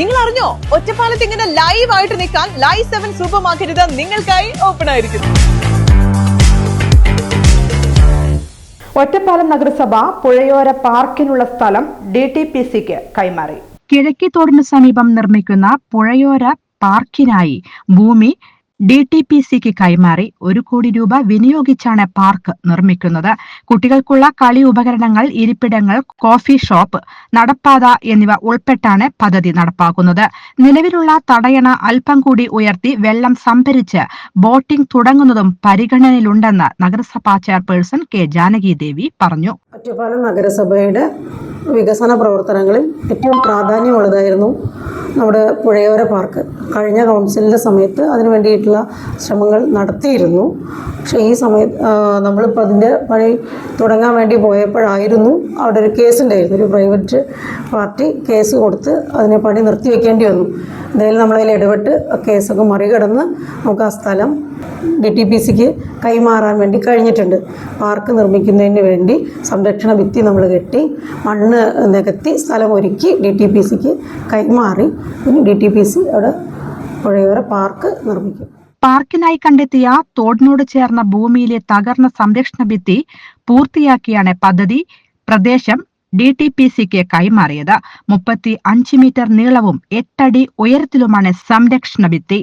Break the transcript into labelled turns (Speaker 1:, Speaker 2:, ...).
Speaker 1: നിങ്ങൾ അറിഞ്ഞോ, ഒറ്റപ്പാലത്ത് ഇങ്ങനെ ലൈവ് ആയിട്ട് നിൽക്കാൻ ലൈവ് 7 സൂപ്പർ മാർക്കറ്റ് നിങ്ങൾക്കായി ഓപ്പൺ ആയിരിക്കുന്നു.
Speaker 2: ഒറ്റപ്പാലം നഗരസഭ പുഴയോര പാർക്കിനുള്ള സ്ഥലം DTPCക്ക് കൈമാറി.
Speaker 3: കിഴക്കിത്തോടിന് സമീപം നിർമ്മിക്കുന്ന പുഴയോര പാർക്കിനായി ഭൂമി DTPCക്ക് കൈമാറി. 1 കോടി രൂപ വിനിയോഗിച്ചാണ് പാർക്ക് നിർമ്മിക്കുന്നത്. കുട്ടികൾക്കുള്ള കളി ഉപകരണങ്ങൾ, ഇരിപ്പിടങ്ങൾ, കോഫി ഷോപ്പ്, നടപ്പാത എന്നിവ ഉൾപ്പെട്ടാണ് പദ്ധതി നടപ്പാക്കുന്നത്. നിലവിലുള്ള തടയണ അല്പം കൂടി ഉയർത്തി വെള്ളം സംഭരിച്ച് ബോട്ടിംഗ് തുടങ്ങുന്നതും പരിഗണനയിലുണ്ടെന്ന് നഗരസഭാ ചെയർപേഴ്സൺ K. ജാനകി ദേവി പറഞ്ഞു.
Speaker 4: ഒറ്റപ്പാലം നഗരസഭയുടെ വികസന പ്രവർത്തനങ്ങളിൽ ഏറ്റവും പ്രാധാന്യമുള്ളതായിരുന്നു നമ്മുടെ പുഴയോര പാർക്ക്. കഴിഞ്ഞ കൗൺസിലിൻ്റെ സമയത്ത് അതിന് വേണ്ടിയിട്ടുള്ള ശ്രമങ്ങൾ നടത്തിയിരുന്നു. പക്ഷേ ഈ സമയത്ത് നമ്മളിപ്പോൾ അതിൻ്റെ പണി തുടങ്ങാൻ വേണ്ടി പോയപ്പോഴായിരുന്നു അവിടെ ഒരു കേസ് ഉണ്ടായിരുന്നു. ഒരു പ്രൈവറ്റ് പാർട്ടി കേസ് കൊടുത്ത് അതിനെ പണി നിർത്തിവെക്കേണ്ടി വന്നു. എന്തായാലും നമ്മളതിൽ ഇടപെട്ട് കേസൊക്കെ മറികടന്ന് നമുക്ക് ആ സ്ഥലം DTPCക്ക് കൈമാറാൻ വേണ്ടി കഴിഞ്ഞിട്ടുണ്ട്. പാർക്ക് നിർമ്മിക്കുന്നതിന് വേണ്ടി സംരക്ഷണ ഭിത്തി നമ്മൾ കെട്ടി മണ്ണ് നികത്തി സ്ഥലം ഒരുക്കി DTPCക്ക് കൈമാറി. പിന്നെ DTPC അവിടെ പുഴയോര പാർക്ക് നിർമ്മിക്കും.
Speaker 3: പാർക്കിനായി കണ്ടെത്തിയ തോടിനോട് ചേർന്ന ഭൂമിയിലെ തകർന്ന സംരക്ഷണ ഭിത്തി പൂർത്തിയാക്കിയാണ് പദ്ധതി പ്രദേശം DTPCക്ക് കൈമാറിയത്. 35 മീറ്റർ നീളവും 8 അടി ഉയരത്തിലുമാണ് സംരക്ഷണ ഭിത്തി.